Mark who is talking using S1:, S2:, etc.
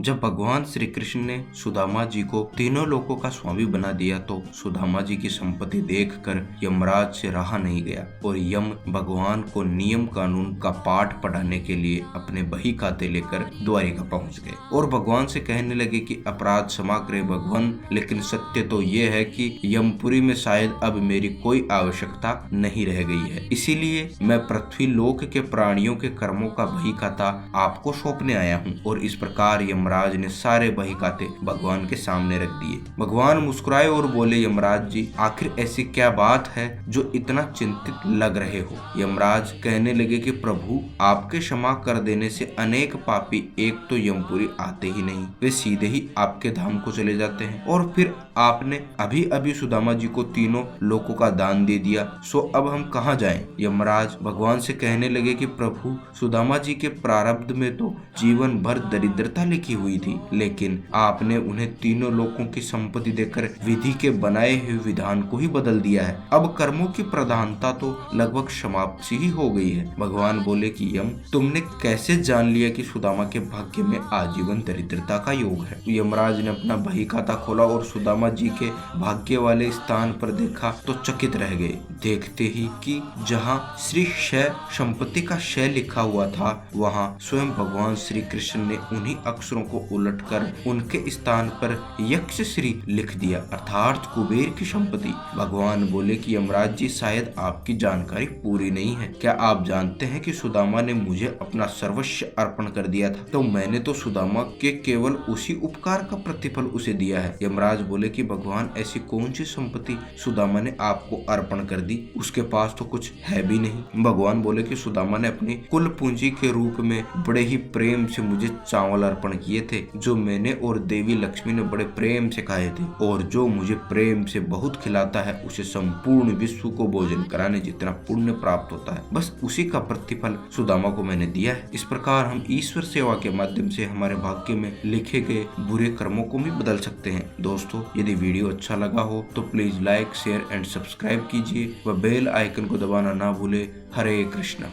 S1: जब भगवान श्री कृष्ण ने सुदामा जी को तीनों लोकों का स्वामी बना दिया तो सुदामा जी की संपत्ति देखकर यमराज से रहा नहीं गया और यम भगवान को नियम कानून का पाठ पढ़ाने के लिए अपने बही खाते लेकर द्वारिका पहुंच गए और भगवान से कहने लगे कि अपराध क्षमा करे भगवान, लेकिन सत्य तो ये है कि यमपुरी में शायद अब मेरी कोई आवश्यकता नहीं रह गई है, इसीलिए मैं पृथ्वी लोक के प्राणियों के कर्मों का बही खाता आपको सौंपने आया हूँ। और इस प्रकार यमराज ने सारे बही खाते भगवान के सामने रख दिए। भगवान मुस्कुराए और बोले, यमराज जी आखिर ऐसी क्या बात है जो इतना चिंतित लग रहे हो। यमराज कहने लगे कि प्रभु आपके क्षमा कर देने से अनेक पापी एक तो यमपुरी आते ही नहीं, वे सीधे ही आपके धाम को चले जाते हैं और फिर आपने अभी अभी सुदामा जी को तीनों लोकों का दान दे दिया, सो अब हम कहाँ जाएं। यमराज भगवान से कहने लगे कि प्रभु सुदामा जी के प्रारब्ध में तो जीवन भर दरिद्रता लिखी हुई थी, लेकिन आपने उन्हें तीनों लोकों की संपत्ति देकर विधि के बनाए हुए विधान को ही बदल दिया है। अब कर्मों की प्रधानता तो लगभग समाप्ति ही हो गई है। भगवान बोले कि यम तुमने कैसे जान लिया कि सुदामा के भाग्य में आजीवन दरिद्रता का योग है। यमराज ने अपना बही खाता खोला और सुदामा जी के भाग्य वाले स्थान पर देखा तो चकित रह गए। देखते ही कि जहाँ श्री क्षय संपत्ति का क्षय लिखा हुआ था वहाँ स्वयं भगवान श्री कृष्ण ने उन्हीं अक्षरों को उलटकर उनके स्थान पर यक्ष श्री लिख दिया, अर्थात कुबेर की संपत्ति। भगवान बोले कि यमराज जी शायद आपकी जानकारी पूरी नहीं है। क्या आप जानते हैं कि सुदामा ने मुझे अपना सर्वस्व अर्पण कर दिया था, तो मैंने तो सुदामा के केवल उसी उपकार का प्रतिफल उसे दिया है। यमराज बोले कि भगवान ऐसी कौन सी संपत्ति सुदामा ने आपको अर्पण कर दी, उसके पास तो कुछ है भी नहीं। भगवान बोले कि सुदामा ने अपनी कुल पूंजी के रूप में बड़े ही प्रेम से मुझे चावल अर्पण किए थे, जो मैंने और देवी लक्ष्मी ने बड़े प्रेम से खाए थे, और जो मुझे प्रेम से बहुत खिलाता है उसे संपूर्ण विश्व को भोजन कराने जितना पुण्य प्राप्त होता है, बस उसी का प्रतिफल सुदामा को मैंने दिया है। इस प्रकार हम ईश्वर सेवा के माध्यम से हमारे भाग्य में लिखे गए बुरे कर्मों को भी बदल सकते हैं। दोस्तों यदि वीडियो अच्छा लगा हो तो please like share and subscribe कीजिए व बेल आइकन को दबाना ना भूले। हरे कृष्णा।